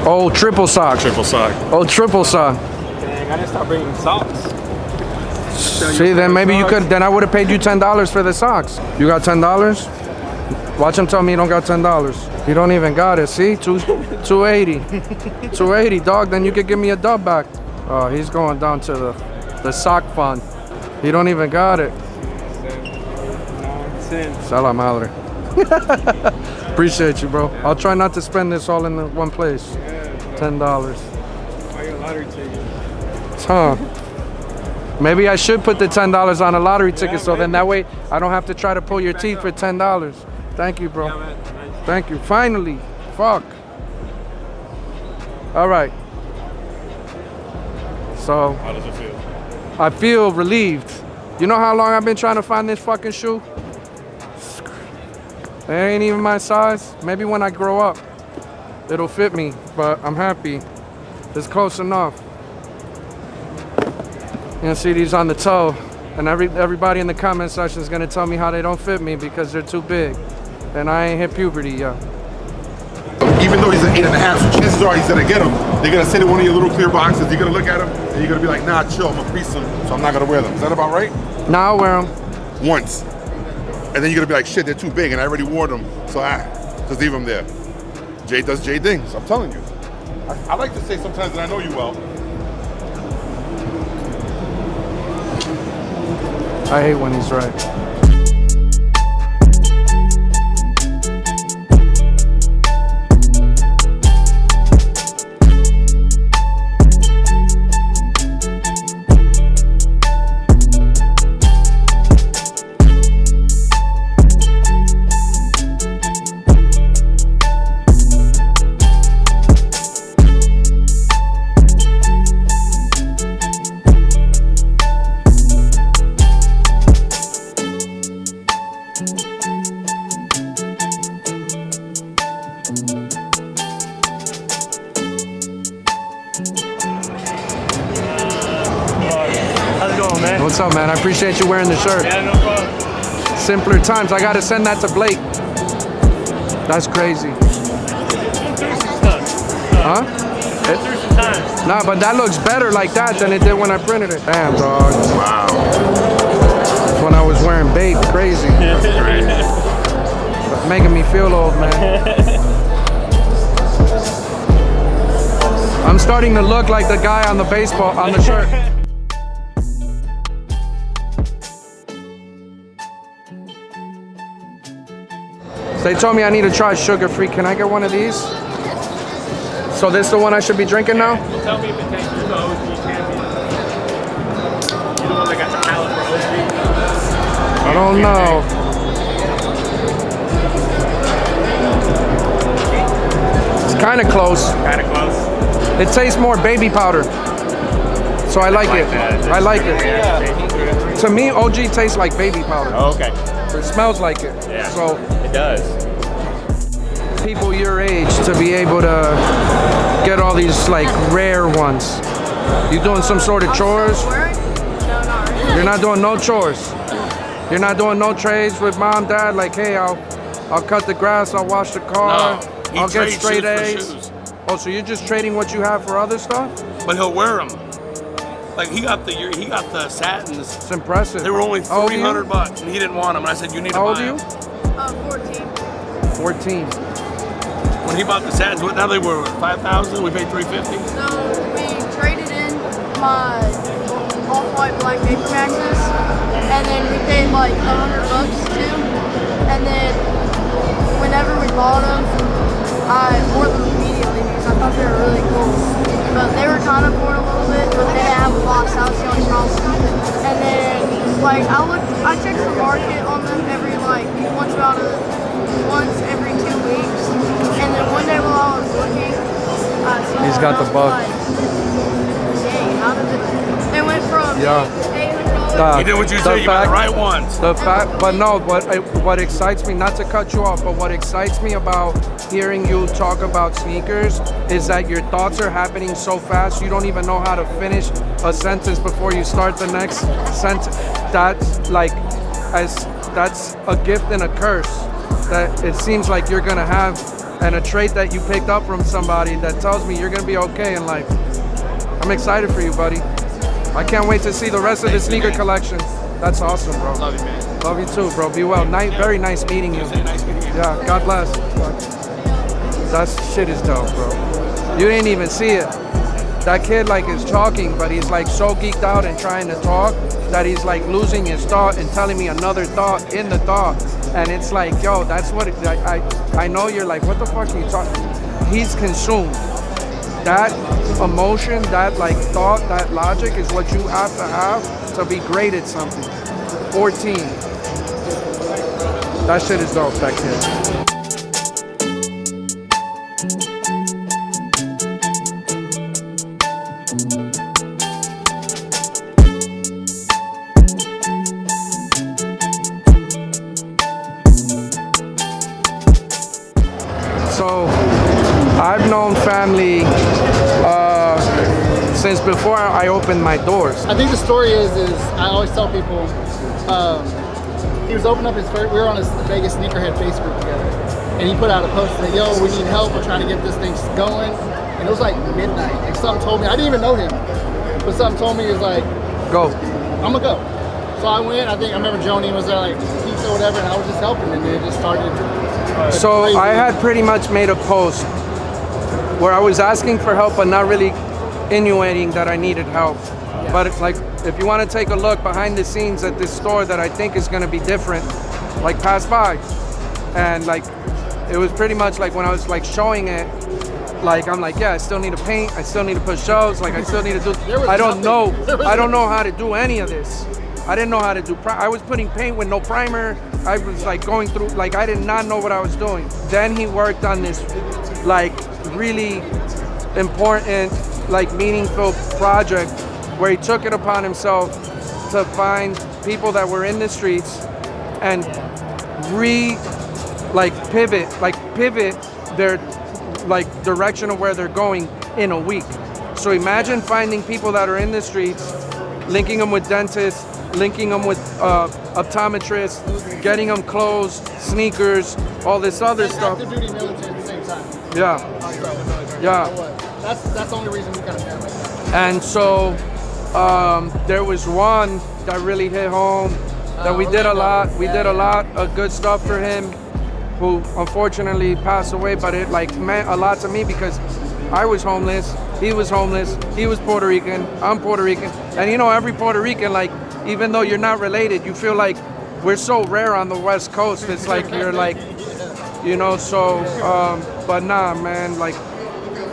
Oh, triple sock. Triple sock. Oh, triple sock. Dang, I didn't start bringing socks. See, then maybe you could. Then I would have paid you $10 for the socks. You got $10? Watch him tell me you don't got $10. You don't even got it. See, 280. 280, dog. Then you could give me a dub back. Oh, he's going down to the sock fund. He don't even got it. Sala madre. Appreciate you, bro. I'll try not to spend this all in one place. $10. Buy your lottery ticket. Huh. Maybe I should put the $10 on a lottery ticket, so then that way I don't have to try to pull your teeth for $10. Thank you, bro. Thank you. Finally. Fuck. All right. So. How does it feel? I feel relieved. You know how long I've been trying to find this fucking shoe? It ain't even my size. Maybe when I grow up, it'll fit me, but I'm happy. It's close enough. You can see these on the toe, and everybody in the comment section is gonna tell me how they don't fit me because they're too big, and I ain't hit puberty yet. Even though he's an 8.5, so chances are he's gonna get them. They're gonna sit in one of your little clear boxes. You're gonna look at them and you're gonna be like, nah, chill, I'm gonna crease them, so I'm not gonna wear them. Is that about right? Now I'll wear them. Once. And then you're gonna be like, shit, they're too big and I already wore them, so just leave them there. Jay does Jay things, I'm telling you. I like to say sometimes that I know you well. I hate when he's right. What's up, man? I appreciate you wearing the shirt. Yeah, no problem. Simpler times. I gotta send that to Blake. That's crazy. Huh? Nah, but that looks better like that than it did when I printed it. Damn, dog. Wow. When I was wearing Bape, crazy. That's crazy. Making me feel old, man. I'm starting to look like the guy on the baseball, on the shirt. They told me I need to try sugar-free. Can I get one of these? So this is the one I should be drinking now? Tell me if it tastes good. OG champion. You the one that got the palate for OG? I don't know. It's kind of close. Kind of close. It tastes more baby powder. So I like it. I like it. Yeah. To me, OG tastes like baby powder. Oh, okay. It smells like it. Yeah. So it does. People your age to be able to get all these like rare ones. You doing some sort of chores? No, not really. You're not doing no chores. You're not doing no trades with mom, dad. Like, hey, I'll cut the grass. I'll wash the car. No, I'll get straight A's. A's. Oh, so you're just trading what you have for other stuff? But he'll wear them. Like he got the satins. It's impressive. They were only How old are you? $300, and he didn't want them. And I said, you need to How old buy are you? them. 14. 14. When he bought the satins, now they were $5,000. We paid $350. So we traded in my off-white black paper maxes, and then we paid like $100 too. And then whenever we bought them, I wore them immediately because I thought they were really cool. But they were kind of worn a little bit, but they didn't have a box. That was the only problem. And then like I checked the market on them once every 2 weeks. And then one day while I was looking, He's got the bug. like, dang, how did it? It went from $800. You did what you said. You got the right ones. The fact, but no, what excites me, not to cut you off, but what excites me about hearing you talk about sneakers is that your thoughts are happening so fast you don't even know how to finish a sentence before you start the next sentence. That's like, that's a gift and a curse that it seems like you're gonna have, and a trait that you picked up from somebody that tells me you're gonna be okay in life. I'm excited for you, buddy. I can't wait to see the rest of the sneaker collection. That's awesome, bro. Love you, man. Love you too, bro. Be well. Very nice meeting you. Nice meeting you. Yeah, God bless. That shit is dope, bro. You didn't even see it. That kid like is talking, but he's like so geeked out and trying to talk that he's like losing his thought and telling me another thought in the thought. And it's like, yo, that's what it, I know you're like, what the fuck are you talking? He's consumed. That emotion, that like thought, that logic is what you have to be great at something. 14. That shit is dope, that kid. So, I've known family since before I opened my doors. I think the story is I always tell people, he was opening up his first, we were on the Vegas Sneakerhead Facebook together, and he put out a post saying, yo, we need help, we're trying to get this thing going, and it was like midnight. And something told me, I didn't even know him, but something told me, is like, go. I'm gonna go. So I went. I remember Joni was there like pizza or whatever, and I was just helping, and then it just started. So crazy. I had pretty much made a post where I was asking for help, but not really insinuating that I needed help. Yeah. But it's like, if you want to take a look behind the scenes at this store that I think is going to be different, like pass by, and like it was pretty much like when I was like showing it, like I'm like, yeah, I still need to paint, I still need to put shelves, like I still need to do. I don't know how to do any of this. I didn't know how to do. I was putting paint with no primer. I was like going through, like I did not know what I was doing. Then he worked on this, like really important, like meaningful project where he took it upon himself to find people that were in the streets and pivot their like direction of where they're going in a week. So imagine finding people that are in the streets, linking them with dentists, linking them with optometrists, getting them clothes, sneakers, all this other stuff. Active duty military at the same time. Yeah. That's the only reason we kind of met like that. And so there was one that really hit home. That we did a lot. We did a lot of good stuff for him, who unfortunately passed away. But it like meant a lot to me because I was homeless. He was homeless. He was Puerto Rican. I'm Puerto Rican. And you know, every Puerto Rican, like, even though you're not related, you feel like we're so rare on the West Coast. It's like you're like, you know, so, but nah, man, like,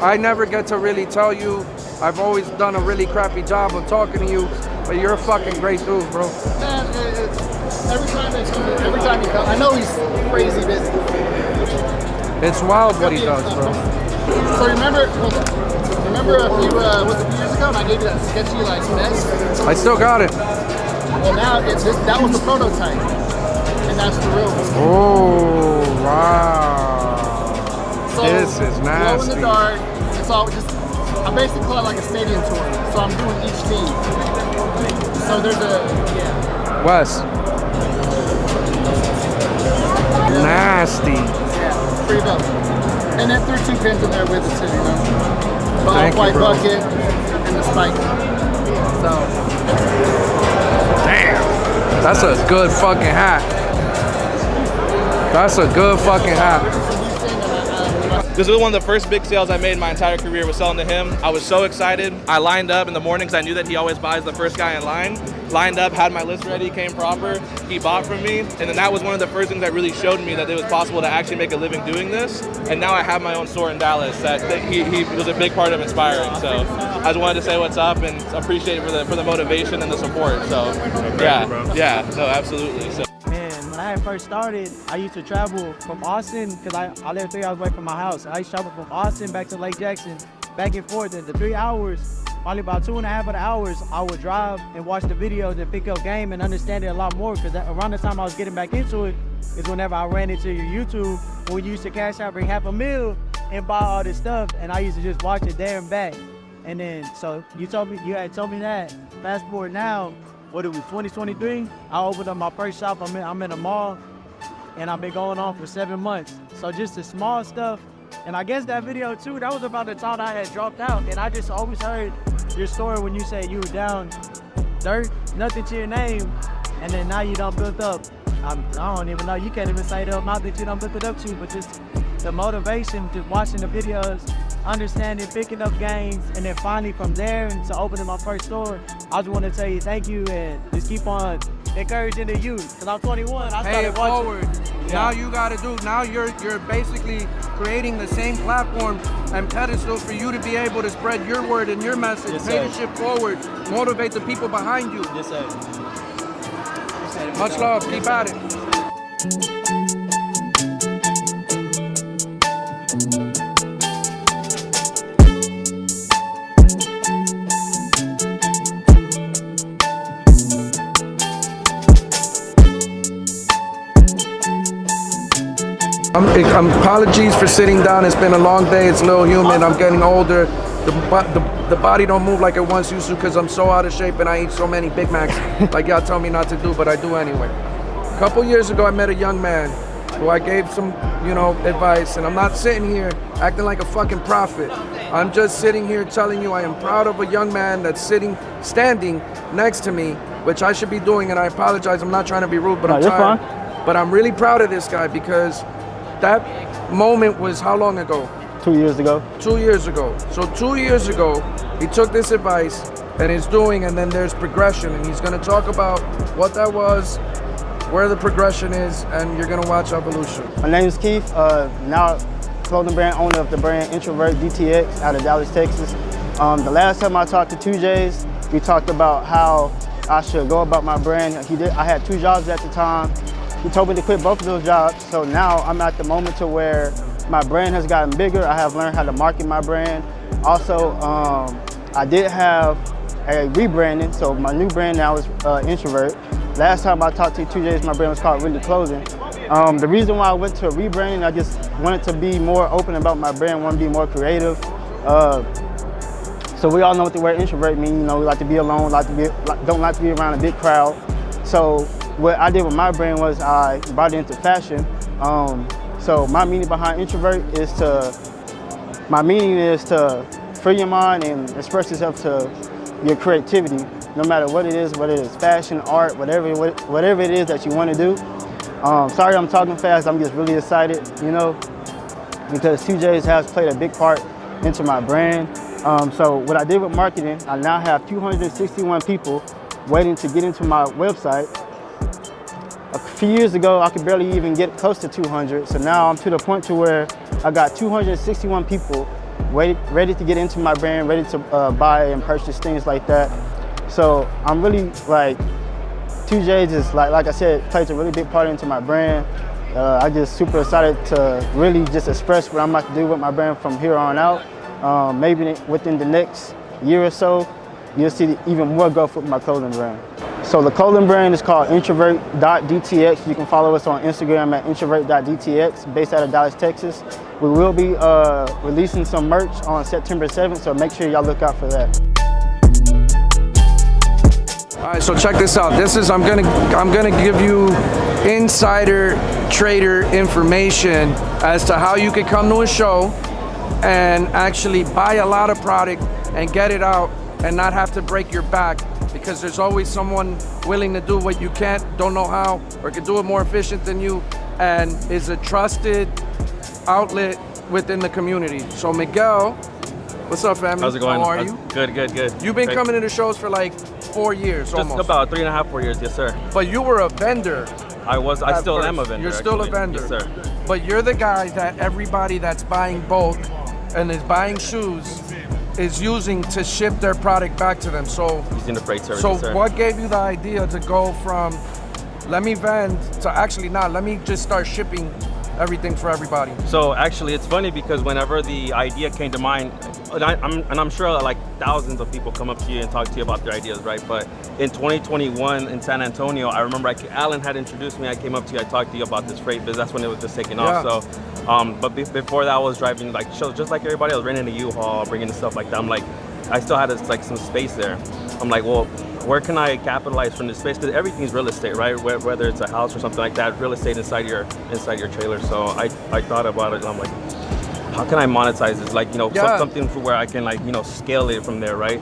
I never get to really tell you. I've always done a really crappy job of talking to you, but you're a fucking great dude, bro. Man, every time he comes, I know he's crazy busy. It's wild what he does, bro. So remember a few years ago, and I gave you that sketchy like mess? I still got it. Well, now that was the prototype, and that's the real one. Oh, wow. So, this is nasty. Glow in the dark. It's all just, I basically call it like a stadium tour. So I'm doing each team. So there's Wes. Nasty. Yeah, pretty dope. And then threw 2 pins in there with it too, you know. The off-white bucket and the spike. So. Damn. That's a good fucking hat. That's a good fucking hat. This was one of the first big sales I made in my entire career, was selling to him. I was so excited. I lined up in the mornings. I knew that he always buys the first guy in line. Lined up, had my list ready, came proper. He bought from me. And then that was one of the first things that really showed me that it was possible to actually make a living doing this. And now I have my own store in Dallas that he was a big part of inspiring. So I just wanted to say what's up and appreciate it for the motivation and the support. So yeah, no, absolutely. So. When I first started, I used to travel from Austin, because I live 3 hours away from my house. I used to travel from Austin back to Lake Jackson, back and forth. And the 3 hours, probably about 2.5 of the hours, I would drive and watch the videos and pick up game and understand it a lot more. Because around the time I was getting back into it is whenever I ran into your YouTube, when you used to cash out, bring $500,000 and buy all this stuff. And I used to just watch it there and back. And then, so you had told me that. Fast forward now, what it was 2023, I opened up my first shop. I'm in a mall, and I've been going on for 7 months. So just the small stuff. And I guess that video too, that was about the time I had dropped out. And I just always heard your story when you said you were down dirt, nothing to your name, and then now you done built up. I don't even know, you can't even say the amount that you done built it up to, but just the motivation, just watching the videos, understanding, picking up games, and then finally from there into opening my first store, I just want to tell you thank you and just keep on encouraging the youth. Because I'm 21, I started watching. Forward. Yeah. Now you got to do, now you're basically creating the same platform and pedestal for you to be able to spread your word and your message, yes, pay the shit forward, motivate the people behind you. Yes, sir. Much love, keep at it. Apologies for sitting down. It's been a long day. It's a little humid. I'm getting older. The body don't move like it once used to because I'm so out of shape and I eat so many Big Macs like y'all tell me not to do, but I do anyway. A couple years ago, I met a young man who I gave some, you know, advice, and I'm not sitting here acting like a fucking prophet. I'm just sitting here telling you I am proud of a young man that's standing next to me, which I should be doing, and I apologize. I'm not trying to be rude, but I'm tired. But I'm really proud of this guy because that moment was how long ago? 2 years ago. 2 years ago. So 2 years ago, he took this advice and is doing, and then there's progression, and he's gonna talk about what that was, where the progression is, and you're gonna watch evolution. My name is Keith, now clothing brand owner of the brand Introvert DTX out of Dallas, Texas. The last time I talked to 2J's, we talked about how I should go about my brand. I had 2 jobs at the time. He told me to quit both of those jobs, so now I'm at the moment to where my brand has gotten bigger. I have learned how to market my brand. Also, I did have a rebranding, so my new brand now is Introvert. Last time I talked to 2J's, my brand was called Really Clothing. The reason why I went to a rebranding, I just wanted to be more open about my brand, want to be more creative. So we all know what the word introvert means. You know, we like to be alone, don't like to be around a big crowd. So what I did with my brand was I brought it into fashion. So my meaning behind introvert is to free your mind and express yourself to your creativity, no matter what it is, whether it's fashion, art, whatever it is that you want to do. Sorry I'm talking fast, I'm just really excited, you know, because 2J's has played a big part into my brand. So what I did with marketing, I now have 261 people waiting to get into my website. A few years ago, I could barely even get close to 200. So now I'm to the point to where I got 261 people ready to get into my brand, ready to buy and purchase things like that. So I'm really like, 2J's is like I said, plays a really big part into my brand. I just super excited to really just express what I'm about to do with my brand from here on out. Maybe within the next year or so, you'll see even more growth with my clothing brand. So the clothing brand is called introvert.dtx. You can follow us on Instagram at introvert.dtx, based out of Dallas, Texas. We will be releasing some merch on September 7th, so make sure y'all look out for that. All right, so check this out. I'm gonna give you insider trader information as to how you could come to a show and actually buy a lot of product and get it out and not have to break your back, because there's always someone willing to do what you can't, don't know how, or can do it more efficient than you, and is a trusted outlet within the community. So Miguel, what's up, family? How's it going? How are you? Good. You've been coming to the shows for like 4 years, just almost. About 3.5, 4 years, yes sir. But you were a vendor. I still am a vendor. You're still actually. a vendor. Yes sir. But you're the guy that everybody that's buying bulk and is buying shoes is using to ship their product back to them. So using the freight service. So yes, sir. what gave you the idea to go from let me vend to actually not, let me just start shipping everything for everybody? So actually it's funny because whenever the idea came to mind, and I'm sure like thousands of people come up to you and talk to you about their ideas, right? But in 2021 in San Antonio, I remember Alan had introduced me. I came up to you, I talked to you about this freight business. That's when it was just taking off. So, but before that, I was driving like shows just like everybody. I was renting a U-Haul, bringing the stuff like that. I'm like, I still had like some space there. I'm like, well, where can I capitalize from this space? Because everything's real estate, right? Whether it's a house or something like that, real estate inside your trailer. So I thought about it, and I'm like, how can I monetize this? Like, you know, something for where I can like, you know, scale it from there, right?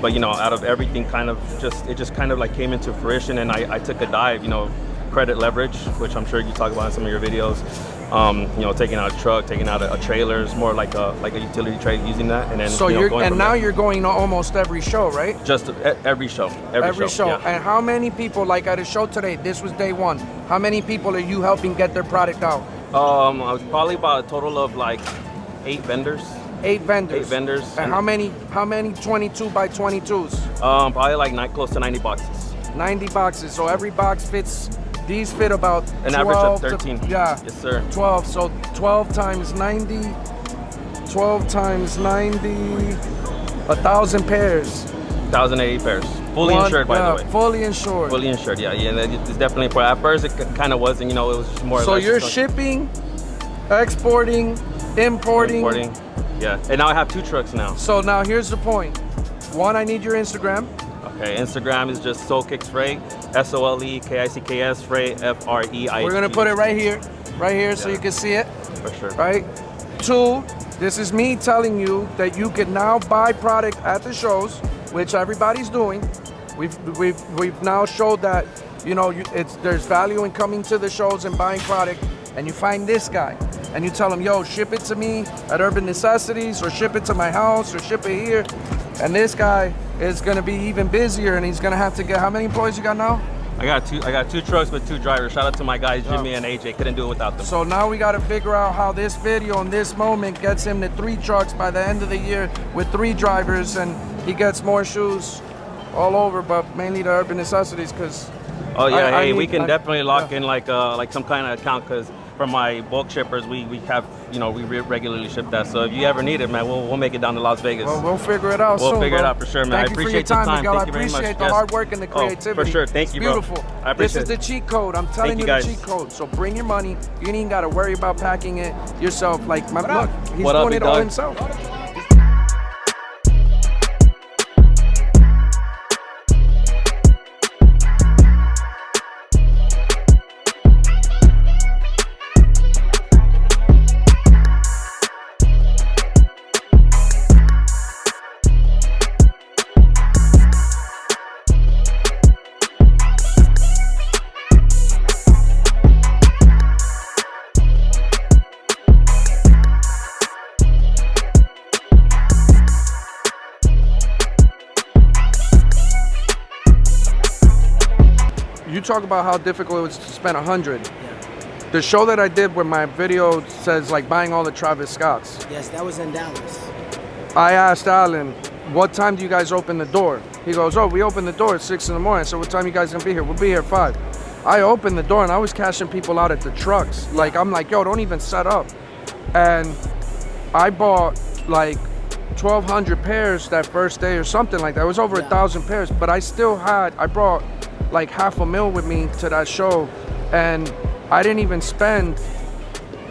But you know, out of everything, it just kind of like came into fruition, and I took a dive, you know, credit leverage, which I'm sure you talk about in some of your videos. You know, taking out a truck, taking out a trailer is more like a utility trade, using that, and then so you're going to almost every show, right? Just every show. Every show. Yeah. And how many people, like at a show today, this was day one, how many people are you helping get their product out? I was probably about a total of like 8 vendors. 8 vendors. 8 vendors. And how many 22 by 22s? Probably like close to 90 boxes. 90 boxes. So every box fits. These fit about an average of 13. Yeah. Yes, sir. 12. So 12 times 90. 12 times 90. 1,000 pairs. 1,080 pairs. Fully insured, by the way. Fully insured. Fully insured, yeah. And it's definitely, at first it kind of wasn't, you know, it was just more. So you're shipping, exporting, importing. Yeah. And now I have 2 trucks now. So now here's the point. One, I need your Instagram. Okay, Instagram is just SoleKicks Freight, SOLEKICKS Freight, FREIT. We're gonna put it right here. right here so you can see it. For sure. Right? 2, this is me telling you that you can now buy product at the shows, which everybody's doing. We've now showed that, you know, there's value in coming to the shows and buying product, and you find this guy and you tell him, yo, ship it to me at Urban Necessities, or ship it to my house, or ship it here. And this guy is gonna be even busier, and he's gonna have to get, how many employees you got now? I got 2 trucks with 2 drivers. Shout out to my guys, Jimmy and AJ. Couldn't do it without them. So now we gotta figure out how this video and this moment gets him to 3 trucks by the end of the year with 3 drivers, and he gets more shoes all over, but mainly the Urban Necessities, because oh yeah, we can definitely lock in like some kind of account, because for my bulk shippers, we have, you know, we regularly ship that. So if you ever need it, man, we'll make it down to Las Vegas. Well, we'll figure it out soon. We'll figure bro. it out for sure, man. Thank I appreciate you for your time, Thank Miguel. you very much. I appreciate the hard work and the creativity. Oh, for sure. Thank you, bro. Beautiful. I appreciate This is the cheat code. I'm telling you the cheat code. So bring your money. You ain't even got to worry about packing it yourself. Like, look, he's doing it all himself. You talk about how difficult it was to spend 100. Yeah. The show that I did where my video says like buying all the Travis Scotts. Yes, that was in Dallas. I asked Alan, what time do you guys open the door? He goes, oh, we open the door at 6 in the morning. So what time you guys gonna be here? We'll be here at 5. I opened the door and I was cashing people out at the trucks. Like, I'm like, yo, don't even set up. And I bought like 1,200 pairs that first day or something like that. It was over 1,000 pairs, but I still had, I brought like $500,000 with me to that show, and I didn't even spend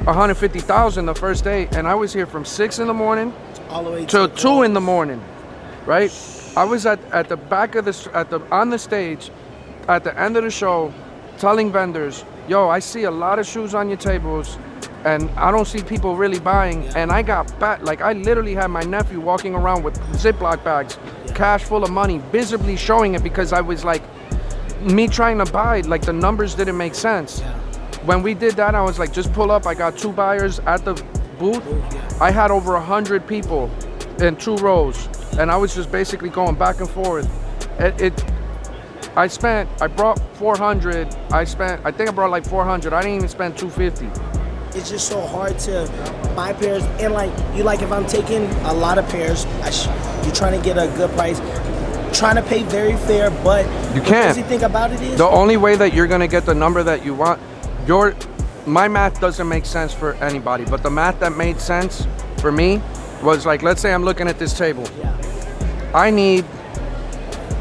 $150,000 the first day, and I was here from 6 in the morning all the way till 2 in the morning, right? I was at the back of on the stage at the end of the show telling vendors, yo, I see a lot of shoes on your tables and I don't see people really buying. And I got back, like I literally had my nephew walking around with Ziploc bags, cash full of money, visibly showing it, because I was like, me trying to buy, like the numbers didn't make sense. When we did that, I was like, just pull up. I got 2 buyers at the booth. I had over 100 people in 2 rows, and I was just basically going back and forth. I brought 400. I think I brought like 400. I didn't even spend 250. It's just so hard to buy pairs, and like if I'm taking a lot of pairs, you're trying to get a good price. Trying to pay very fair, but you can't. The crazy thing about it is the only way that you're gonna get the number that you want. My math doesn't make sense for anybody, but the math that made sense for me was like, let's say I'm looking at this table. Yeah. I need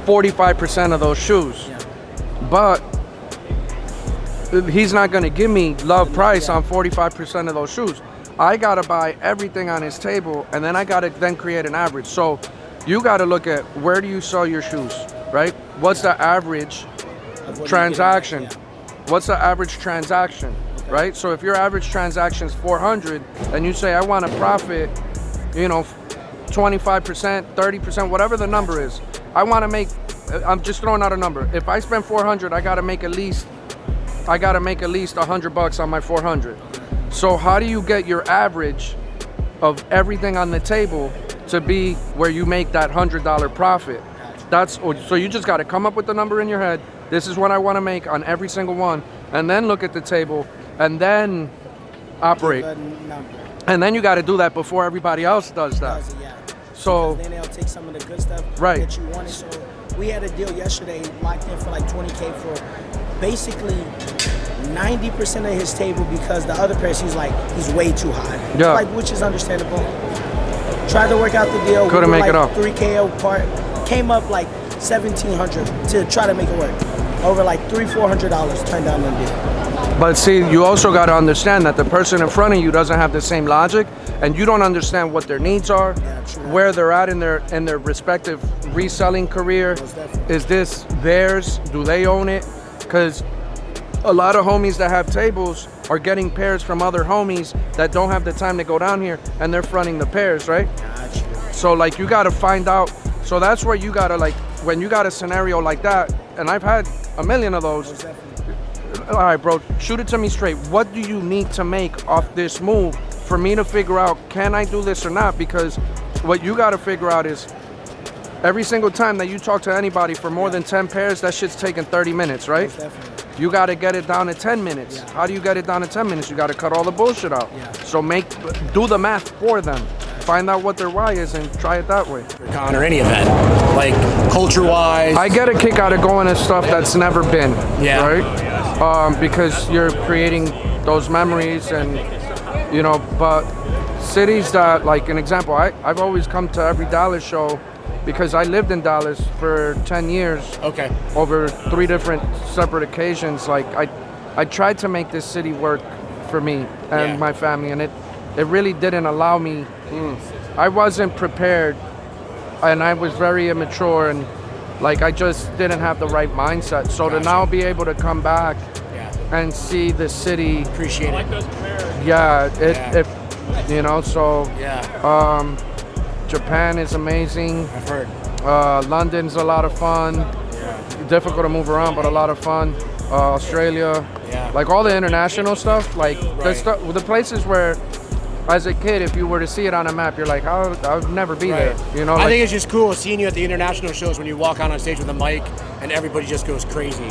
45% of those shoes, but he's not gonna give me love price on 45% of those shoes. I gotta buy everything on his table, and then I gotta then create an average. So you got to look at where do you sell your shoes, right? What's the average transaction? What's the average transaction, right? So if your average transaction is 400 and you say, I want to profit, you know, 25%, 30%, whatever the number is. I want to make, I'm just throwing out a number. If I spend 400, I got to make at least $100 on my 400. So how do you get your average of everything on the table to be where you make that $100 profit? So you just got to come up with the number in your head. This is what I want to make on every single one, and then look at the table and then operate. And then you got to do that before everybody else does that. So then they'll take some of the good stuff that you wanted. So we had a deal yesterday locked in for like $20K for basically 90% of his table, because the other price he's way too high. Yeah. Like, which is understandable. Tried to work out the deal. Couldn't make it up. 3K apart. Came up like $1,700 to try to make it work. Over like $300-400 turned down the deal. But see, you also got to understand that the person in front of you doesn't have the same logic, and you don't understand what their needs are, where they're at in their respective reselling career. Is this theirs? Do they own it? Because a lot of homies that have tables are getting pairs from other homies that don't have the time to go down here, and they're fronting the pairs, right? Gotcha. So like you gotta find out. So that's where you gotta like, when you got a scenario like that, and I've had a million of those. All right, bro, shoot it to me straight. What do you need to make off this move for me to figure out, can I do this or not? Because what you gotta figure out is, every single time that you talk to anybody for more than 10 pairs, that shit's taking 30 minutes, right? You got to get it down to 10 minutes. Yeah. How do you get it down to 10 minutes? You got to cut all the bullshit out. Yeah. So do the math for them. Find out what their why is and try it that way. Con or any event, like culture-wise. I get a kick out of going to stuff that's never been, right? Because you're creating those memories and, you know, but cities that, like an example, I've always come to every Dallas show because I lived in Dallas for 10 years. Okay. Over 3 different separate occasions. Like I tried to make this city work for me and my family, and it really didn't allow me. I wasn't prepared, and I was very immature, and like I just didn't have the right mindset. So to now be able to come back and see the city, appreciate it. I like those pairs. It you know, so Japan is amazing. I've heard. London's a lot of fun. Difficult to move around, but a lot of fun. Australia, like all the international stuff, like the places where, as a kid, if you were to see it on a map, you're like, I would never be there. You know, I think it's just cool seeing you at the international shows when you walk out on stage with a mic and everybody just goes crazy.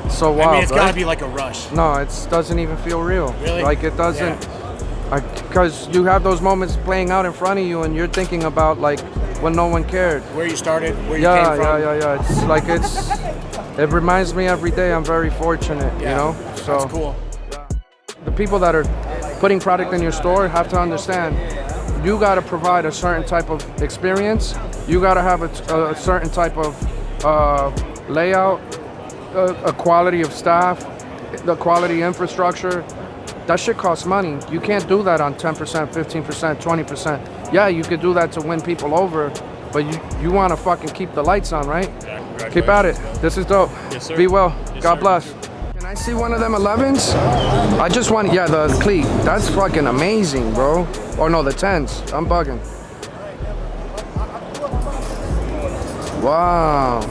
So wild. I mean, it's got to be like a rush. No, it doesn't even feel real. Really? Like it doesn't. Because you have those moments playing out in front of you, and you're thinking about like when no one cared. Where you started, where you came from. Yeah. It's like it reminds me every day. I'm very fortunate, you know. So that's cool. The people that are putting product in your store have to understand you got to provide a certain type of experience. You got to have a certain type of layout, a quality of staff, the quality infrastructure. That shit costs money. You can't do that on 10%, 15%, 20%. Yeah, you could do that to win people over, but you want to fucking keep the lights on, right? Keep at it. This is dope. Yes, sir. Be well. Yes, God sir. bless. Can I see one of them 11s? I just want, the cleat. That's fucking amazing, bro. Or no, the 10s. I'm bugging. Wow.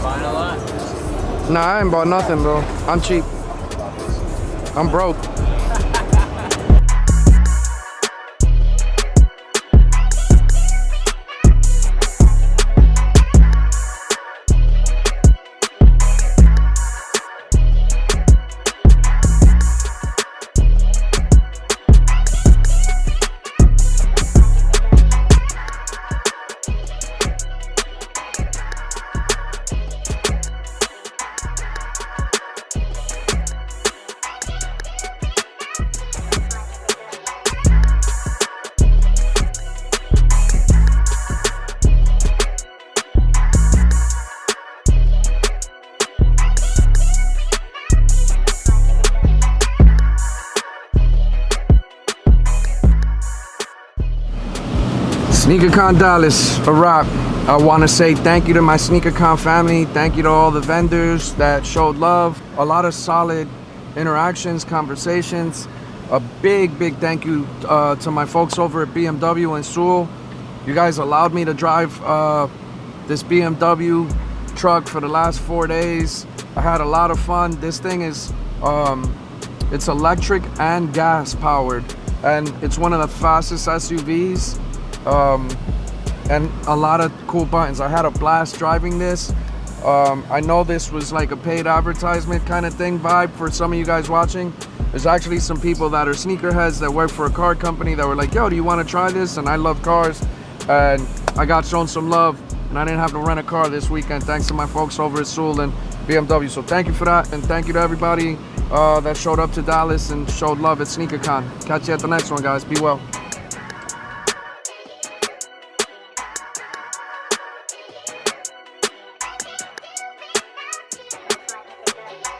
Buying a lot? Nah, I ain't bought nothing, bro. I'm cheap. I'm broke. Sneakercon Dallas, a wrap. I want to say thank you to my Sneakercon family. Thank you to all the vendors that showed love. A lot of solid interactions, conversations. A big thank you to my folks over at BMW in Sewell. You guys allowed me to drive this BMW truck for the last 4 days. I had a lot of fun. This thing is, it's electric and gas powered, and it's one of the fastest SUVs. And a lot of cool buttons. I had a blast driving this. I know this was like a paid advertisement kind of thing vibe for some of you guys watching. There's actually some people that are sneakerheads that work for a car company that were like, yo, do you want to try this? And I love cars, and I got shown some love, and I didn't have to rent a car this weekend thanks to my folks over at Sewell and BMW. So thank you for that, and thank you to everybody that showed up to Dallas and showed love at Sneakercon. Catch you at the next one, guys. Be well.